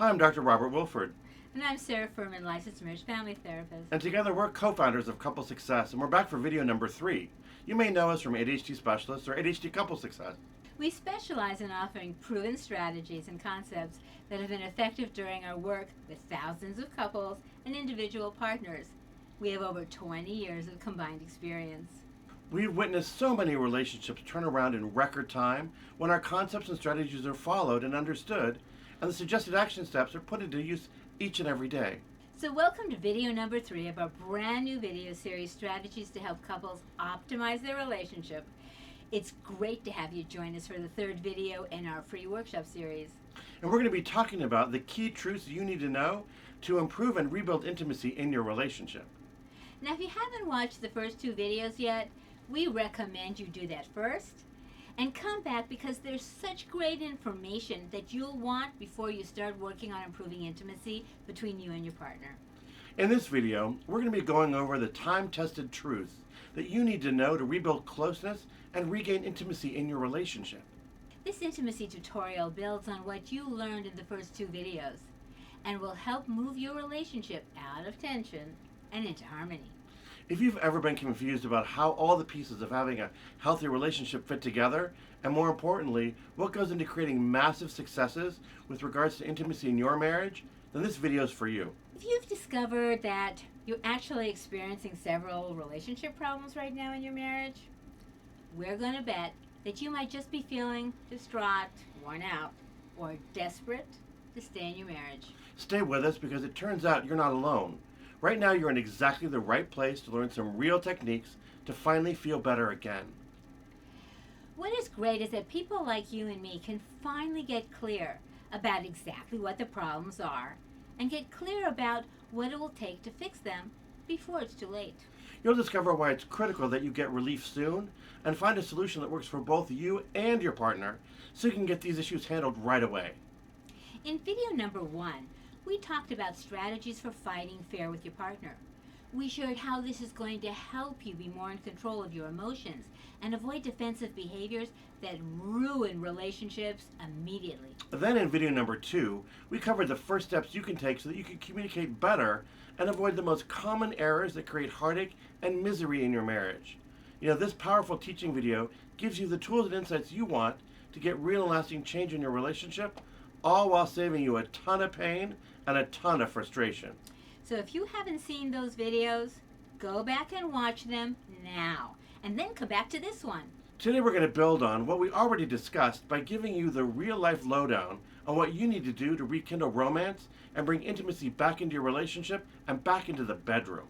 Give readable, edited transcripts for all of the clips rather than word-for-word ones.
Hi, I'm Dr. Robert Wilford, And I'm Sarah Furman, licensed marriage family therapist. and together we're co-founders of Couple Success, and we're back for video number 3. You may know us from ADHD Specialists or ADHD Couple Success. We specialize in offering proven strategies and concepts that have been effective during our work with thousands of couples and individual partners. We have over 20 years of combined experience. We've witnessed so many relationships turn around in record time when our concepts and strategies are followed and understood, and the suggested action steps are put into use each and every day. So welcome to video number 3 of our brand new video series, Strategies to Help Couples Optimize Their Relationship. It's great to have you join us for the third video in our free workshop series. And we're going to be talking about the key truths you need to know to improve and rebuild intimacy in your relationship. Now, if you haven't watched the first 2 videos yet, we recommend you do that first and come back because there's such great information that you'll want before you start working on improving intimacy between you and your partner. In this video, we're going to be going over the time-tested truths that you need to know to rebuild closeness and regain intimacy in your relationship. This intimacy tutorial builds on what you learned in the first 2 videos and will help move your relationship out of tension and into harmony. If you've ever been confused about how all the pieces of having a healthy relationship fit together, and more importantly, what goes into creating massive successes with regards to intimacy in your marriage, then this video is for you. If you've discovered that you're actually experiencing several relationship problems right now in your marriage, we're going to bet that you might just be feeling distraught, worn out, or desperate to stay in your marriage. Stay with us because it turns out you're not alone. Right now, you're in exactly the right place to learn some real techniques to finally feel better again. What is great is that people like you and me can finally get clear about exactly what the problems are and get clear about what it will take to fix them before it's too late. You'll discover why it's critical that you get relief soon and find a solution that works for both you and your partner so you can get these issues handled right away. In video number 1, we talked about strategies for fighting fair with your partner. We shared how this is going to help you be more in control of your emotions and avoid defensive behaviors that ruin relationships immediately. Then in video number 2, we covered the first steps you can take so that you can communicate better and avoid the most common errors that create heartache and misery in your marriage. This powerful teaching video gives you the tools and insights you want to get real and lasting change in your relationship, all while saving you a ton of pain and a ton of frustration. So if you haven't seen those videos, go back and watch them now, and then come back to this one. Today we're going to build on what we already discussed by giving you the real-life lowdown on what you need to do to rekindle romance and bring intimacy back into your relationship and back into the bedroom.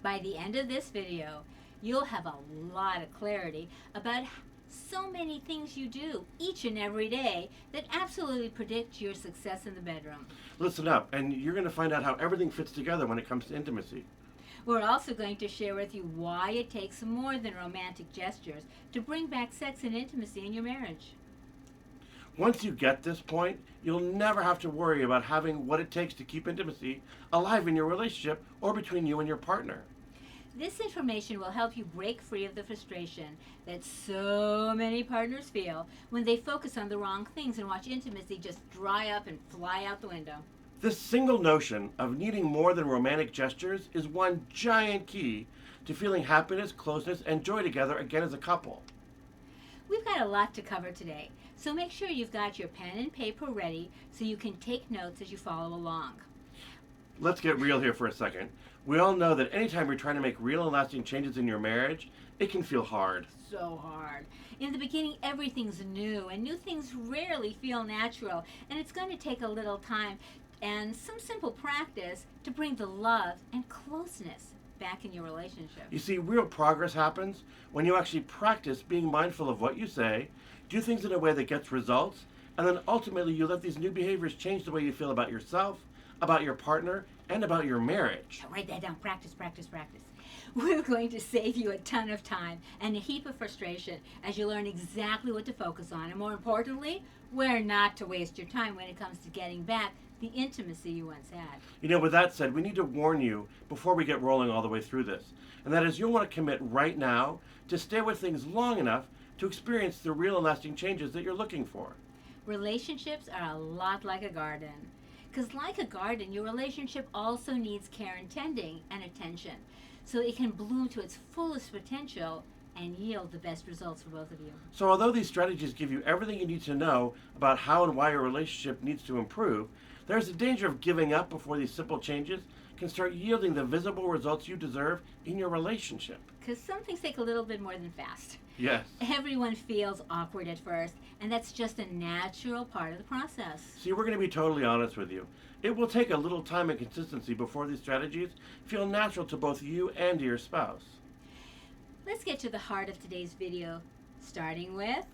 By the end of this video, you'll have a lot of clarity about so many things you do each and every day that absolutely predict your success in the bedroom. Listen up, and you're going to find out how everything fits together when it comes to intimacy. We're also going to share with you why it takes more than romantic gestures to bring back sex and intimacy in your marriage. Once you get this point, you'll never have to worry about having what it takes to keep intimacy alive in your relationship or between you and your partner. This information will help you break free of the frustration that so many partners feel when they focus on the wrong things and watch intimacy just dry up and fly out the window. This single notion of needing more than romantic gestures is one giant key to feeling happiness, closeness, and joy together again as a couple. We've got a lot to cover today, so make sure you've got your pen and paper ready so you can take notes as you follow along. Let's get real here for a second. We all know that anytime you're trying to make real and lasting changes in your marriage, it can feel hard. So hard. In the beginning, everything's new, and new things rarely feel natural, and it's going to take a little time and some simple practice to bring the love and closeness back in your relationship. You see, real progress happens when you actually practice being mindful of what you say, do things in a way that gets results, and then ultimately you let these new behaviors change the way you feel about yourself, about your partner, and about your marriage. So write that down. Practice, practice, practice. We're going to save you a ton of time and a heap of frustration as you learn exactly what to focus on, and more importantly, where not to waste your time when it comes to getting back the intimacy you once had. With that said, we need to warn you before we get rolling all the way through this. And that is, you'll want to commit right now to stay with things long enough to experience the real and lasting changes that you're looking for. Relationships are a lot like a garden. Because like a garden, your relationship also needs care and tending and attention so it can bloom to its fullest potential and yield the best results for both of you. So, although these strategies give you everything you need to know about how and why your relationship needs to improve, there's a danger of giving up before these simple changes can start yielding the visible results you deserve in your relationship. Because some things take a little bit more than fast. Yes. Everyone feels awkward at first, and that's just a natural part of the process. See, we're going to be totally honest with you. It will take a little time and consistency before these strategies feel natural to both you and your spouse. Let's get to the heart of today's video, starting with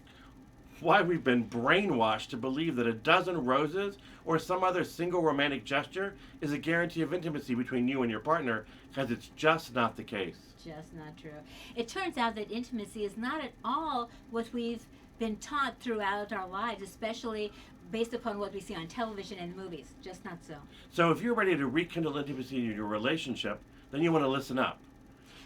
Why we've been brainwashed to believe that a dozen roses or some other single romantic gesture is a guarantee of intimacy between you and your partner, because it's just not the case. just not true. It turns out that intimacy is not at all what we've been taught throughout our lives, especially based upon what we see on television and movies. Just not so. So if you're ready to rekindle intimacy in your relationship, then you want to listen up.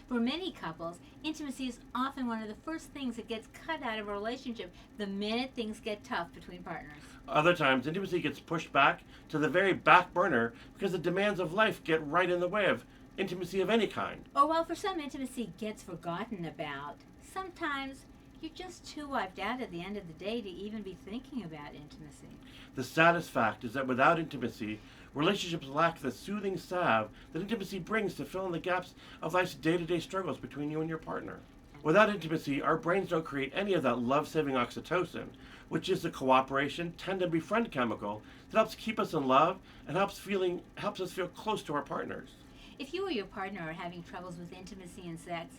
For many couples, intimacy is often one of the first things that gets cut out of a relationship the minute things get tough between partners. Other times, intimacy gets pushed back to the very back burner because the demands of life get right in the way of intimacy of any kind. Or while for some intimacy gets forgotten about, sometimes you're just too wiped out at the end of the day to even be thinking about intimacy. The saddest fact is that without intimacy, relationships lack the soothing salve that intimacy brings to fill in the gaps of life's day-to-day struggles between you and your partner. Without intimacy, our brains don't create any of that love-saving oxytocin, which is the cooperation, tend and befriend chemical that helps keep us in love and helps us feel close to our partners. If you or your partner are having troubles with intimacy and sex,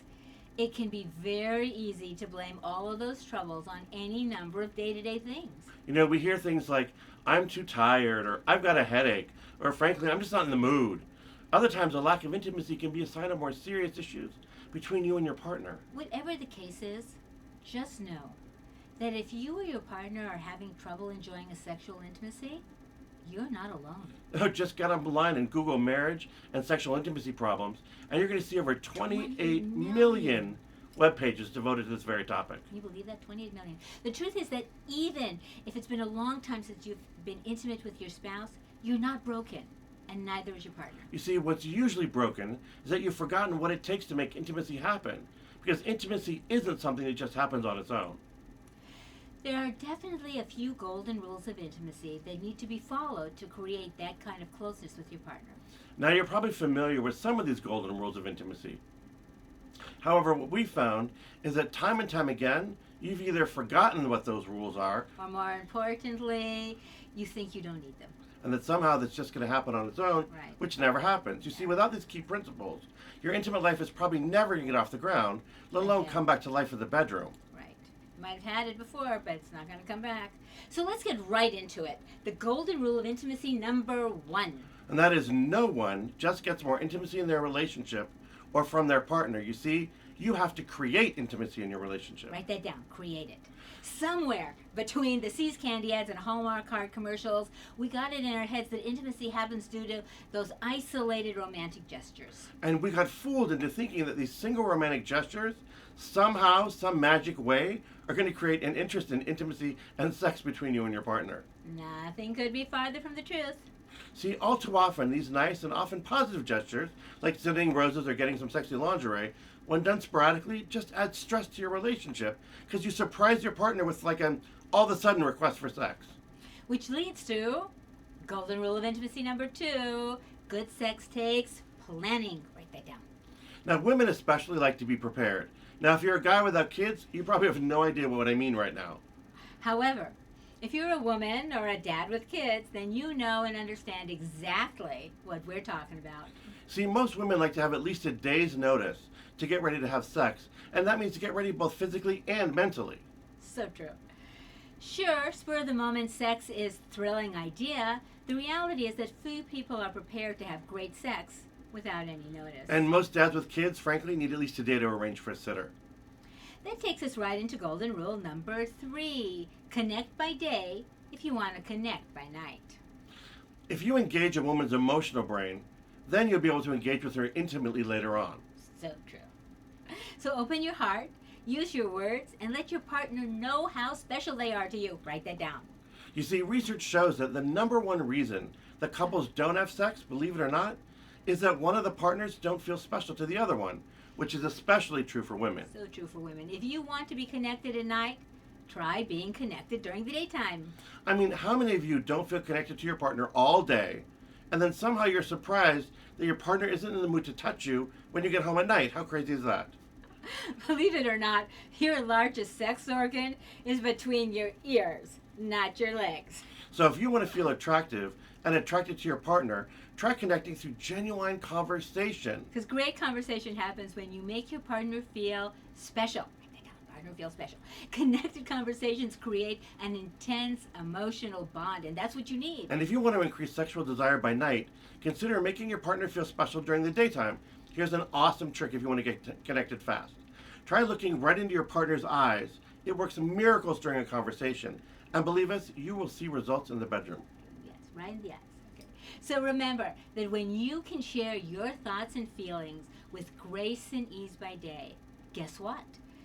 it can be very easy to blame all of those troubles on any number of day-to-day things. You know, we hear things like, I'm too tired, or I've got a headache, or frankly, I'm just not in the mood. Other times, a lack of intimacy can be a sign of more serious issues between you and your partner. Whatever the case is, just know that if you or your partner are having trouble enjoying a sexual intimacy, you're not alone. Just get online and Google marriage and sexual intimacy problems, and you're going to see over 28 million web pages devoted to this very topic. Can you believe that? 28 million. The truth is that even if it's been a long time since you've been intimate with your spouse, you're not broken, and neither is your partner. You see, what's usually broken is that you've forgotten what it takes to make intimacy happen, because intimacy isn't something that just happens on its own. There are definitely a few golden rules of intimacy that need to be followed to create that kind of closeness with your partner. Now, you're probably familiar with some of these golden rules of intimacy. However, what we found is that time and time again, you've either forgotten what those rules are, Or more importantly, you think you don't need them. and that somehow that's just going to happen on its own, Right. which never happens. You see, without these key principles, your intimate life is probably never going to get off the ground, let alone Okay. come back to life in the bedroom. Right. You might have had it before, but it's not going to come back. So let's get right into it. The golden rule of intimacy number 1. And that is, no one just gets more intimacy in their relationship or from their partner. You see, you have to create intimacy in your relationship. Write that down. Create it. Somewhere between the See's candy ads and Hallmark card commercials, we got it in our heads that intimacy happens due to those isolated romantic gestures. And we got fooled into thinking that these single romantic gestures, somehow, some magic way, are going to create an interest in intimacy and sex between you and your partner. Nothing could be farther from the truth. See, all too often, these nice and often positive gestures, like sending roses or getting some sexy lingerie, when done sporadically, just add stress to your relationship because you surprise your partner with like an all of a sudden request for sex. Which leads to golden rule of intimacy number 2. Good sex takes planning. Write that down. Now, women especially like to be prepared. Now, if you're a guy without kids, you probably have no idea what I mean right now. However, if you're a woman or a dad with kids, then you know and understand exactly what we're talking about. See, most women like to have at least a day's notice to get ready to have sex, and that means to get ready both physically and mentally. So true. Sure, spur-of-the-moment sex is a thrilling idea. The reality is that few people are prepared to have great sex without any notice. And most dads with kids, frankly, need at least a day to arrange for a sitter. That takes us right into golden rule number 3. Connect by day if you want to connect by night. If you engage a woman's emotional brain, then you'll be able to engage with her intimately later on. So true. So open your heart, use your words, and let your partner know how special they are to you. Write that down. You see, research shows that the number one reason that couples don't have sex, believe it or not, is that one of the partners don't feel special to the other one, which is especially true for women. So true for women. If you want to be connected at night, try being connected during the daytime. I mean, how many of you don't feel connected to your partner all day, and then somehow you're surprised that your partner isn't in the mood to touch you when you get home at night? How crazy is that? Believe it or not, your largest sex organ is between your ears, not your legs. So if you want to feel attractive and attracted to your partner, try connecting through genuine conversation. Because great conversation happens when you make your partner feel special. Make your partner feel special. Connected conversations create an intense emotional bond, and that's what you need. And if you want to increase sexual desire by night, consider making your partner feel special during the daytime. Here's an awesome trick if you want to get connected fast. Try looking right into your partner's eyes. It works miracles during a conversation. And believe us, you will see results in the bedroom. Yes, right in the eyes. Okay. So remember that when you can share your thoughts and feelings with grace and ease by day, guess what?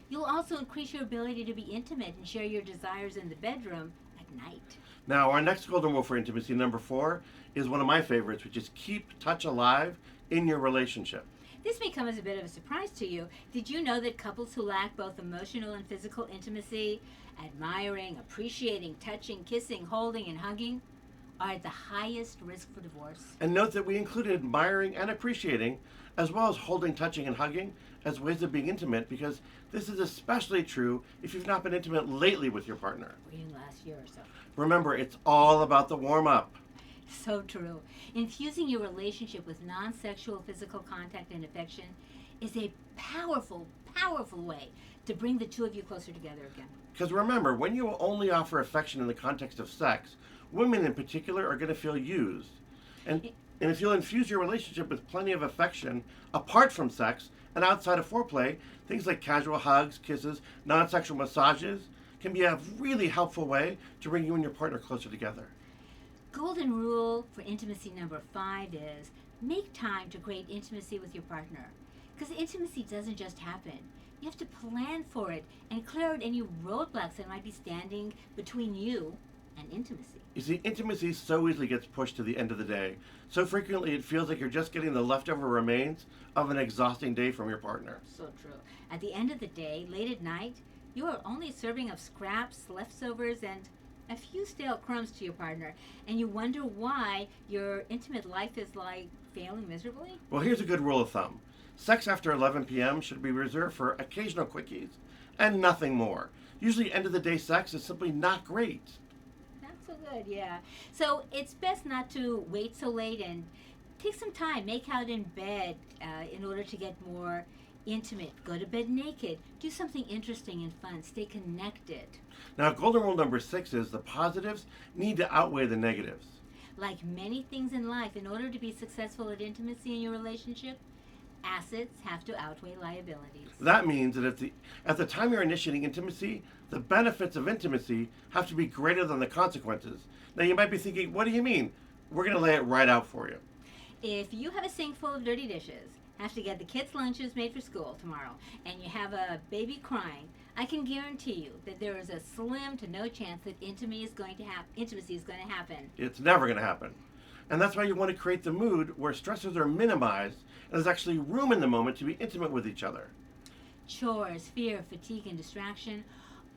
You'll also increase your ability to be intimate and share your desires in the bedroom at night. Now, our next golden rule for intimacy, number 4, is one of my favorites, which is keep touch alive in your relationship. This may come as a bit of a surprise to you. Did you know that couples who lack both emotional and physical intimacy, admiring, appreciating, touching, kissing, holding, and hugging, are at the highest risk for divorce? And note that we included admiring and appreciating, as well as holding, touching, and hugging, as ways of being intimate, because this is especially true if you've not been intimate lately with your partner. Or in the last year or so. Remember, it's all about the warm-up. So true. Infusing your relationship with non-sexual physical contact and affection is a powerful, powerful way to bring the two of you closer together again. Because remember, when you only offer affection in the context of sex, women in particular are going to feel used. And if you'll infuse your relationship with plenty of affection apart from sex and outside of foreplay, things like casual hugs, kisses, non-sexual massages can be a really helpful way to bring you and your partner closer together. Golden rule for intimacy number 5 is make time to create intimacy with your partner. Because intimacy doesn't just happen. You have to plan for it and clear out any roadblocks that might be standing between you and intimacy. You see, intimacy so easily gets pushed to the end of the day. So frequently it feels like you're just getting the leftover remains of an exhausting day from your partner. So true. At the end of the day, late at night, you are only serving up scraps, leftovers, and a few stale crumbs to your partner, and you wonder why your intimate life is like failing miserably? Well, here's a good rule of thumb. Sex after 11 p.m. should be reserved for occasional quickies and nothing more. Usually end of the day sex is simply not great. Not so good, yeah. So it's best not to wait so late and take some time. Make out in bed in order to get more intimate. Go to bed naked. Do something interesting and fun. Stay connected. Now, golden rule number 6 is the positives need to outweigh the negatives. Like many things in life, in order to be successful at intimacy in your relationship, assets have to outweigh liabilities. That means that at the time you're initiating intimacy, the benefits of intimacy have to be greater than the consequences. Now, you might be thinking, what do you mean? We're going to lay it right out for you. If you have a sink full of dirty dishes, have to get the kids' lunches made for school tomorrow, and you have a baby crying, I can guarantee you that there is a slim to no chance that intimacy is going to happen. It's never going to happen. And that's why you want to create the mood where stressors are minimized and there's actually room in the moment to be intimate with each other. Chores, fear, fatigue, and distraction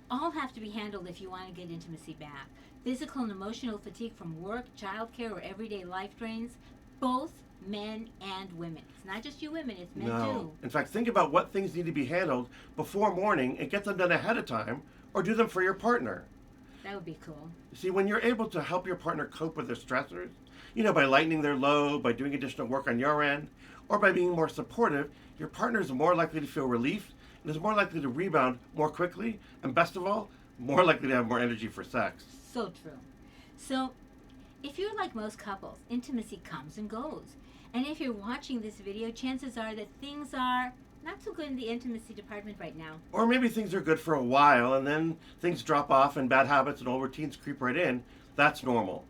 all have to be handled if you want to get intimacy back. Physical and emotional fatigue from work, childcare, or everyday life drains, both men and women. It's not just you women, it's men too. In fact, think about what things need to be handled before morning and get them done ahead of time, or do them for your partner. That would be cool. See, when you're able to help your partner cope with their stressors, by lightening their load, by doing additional work on your end, or by being more supportive, your partner is more likely to feel relief and is more likely to rebound more quickly, and best of all, more likely to have more energy for sex. So true. So, if you're like most couples, intimacy comes and goes. And if you're watching this video, chances are that things are not so good in the intimacy department right now. Or maybe things are good for a while and then things drop off and bad habits and old routines creep right in. That's normal.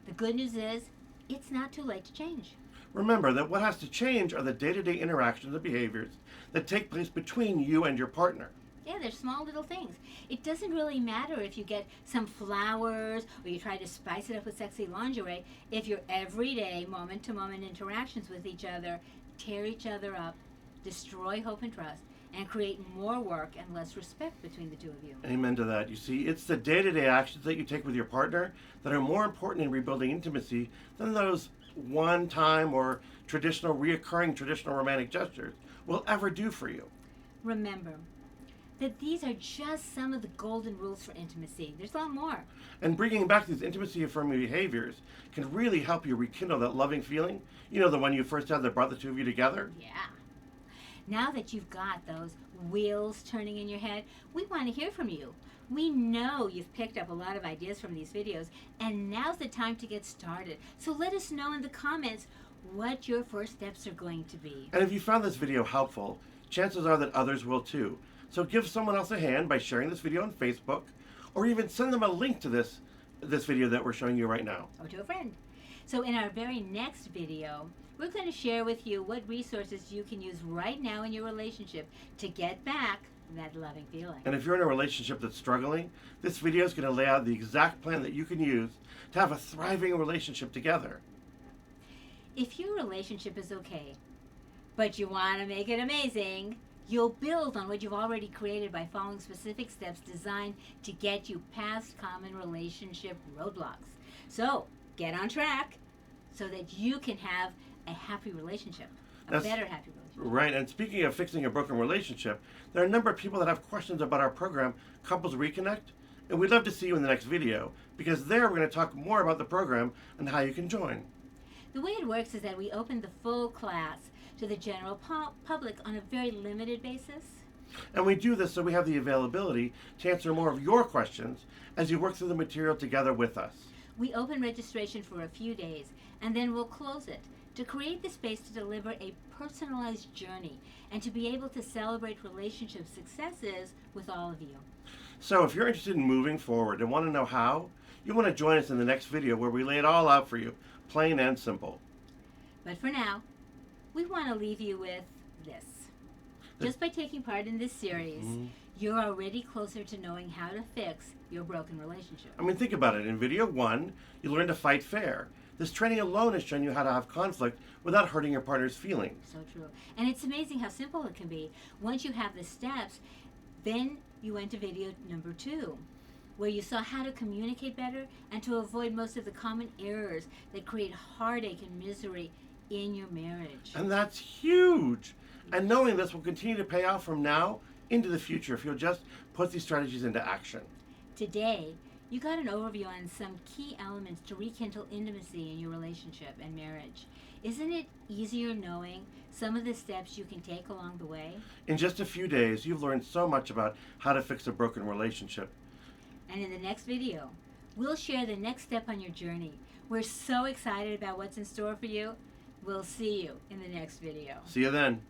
The good news is, it's not too late to change. Remember that what has to change are the day-to-day interactions and behaviors that take place between you and your partner. Yeah, they're small little things. It doesn't really matter if you get some flowers or you try to spice it up with sexy lingerie if your everyday, moment to moment interactions with each other tear each other up, destroy hope and trust, and create more work and less respect between the two of you. Amen to that. You see, it's the day-to-day actions that you take with your partner that are more important in rebuilding intimacy than those one-time or reoccurring traditional romantic gestures will ever do for you. Remember that these are just some of the golden rules for intimacy. There's a lot more. And bringing back these intimacy-affirming behaviors can really help you rekindle that loving feeling. You know, the one you first had that brought the two of you together? Yeah. Now that you've got those wheels turning in your head, we want to hear from you. We know you've picked up a lot of ideas from these videos, and now's the time to get started. So let us know in the comments what your first steps are going to be. And if you found this video helpful, chances are that others will too. So give someone else a hand by sharing this video on Facebook, or even send them a link to this video that we're showing you right now. Or to a friend. So in our very next video, we're going to share with you what resources you can use right now in your relationship to get back that loving feeling. And if you're in a relationship that's struggling, this video is going to lay out the exact plan that you can use to have a thriving relationship together. If your relationship is okay, but you want to make it amazing, you'll build on what you've already created by following specific steps designed to get you past common relationship roadblocks. So get on track so that you can have a happy relationship, a better happy relationship. Right, and speaking of fixing a broken relationship, there are a number of people that have questions about our program, Couples Reconnect, and we'd love to see you in the next video, because there we're going to talk more about the program and how you can join. The way it works is that we open the full class to the general public on a very limited basis. And we do this so we have the availability to answer more of your questions as you work through the material together with us. We open registration for a few days, and then we'll close it to create the space to deliver a personalized journey and to be able to celebrate relationship successes with all of you. So if you're interested in moving forward and want to know how, you want to join us in the next video where we lay it all out for you, plain and simple. But for now, we want to leave you with this. Just by taking part in this series, you're already closer to knowing how to fix your broken relationship. I mean, think about it. In video 1, you learn to fight fair. This training alone has shown you how to have conflict without hurting your partner's feelings. So true. And it's amazing how simple it can be. Once you have the steps, then you went to video number 2, where you saw how to communicate better and to avoid most of the common errors that create heartache and misery in your marriage. And that's huge. And knowing this will continue to pay off from now into the future if you'll just put these strategies into action. Today, you got an overview on some key elements to rekindle intimacy in your relationship and marriage. Isn't it easier knowing some of the steps you can take along the way? In just a few days, you've learned so much about how to fix a broken relationship. And in the next video, we'll share the next step on your journey. We're so excited about what's in store for you. We'll see you in the next video. See you then.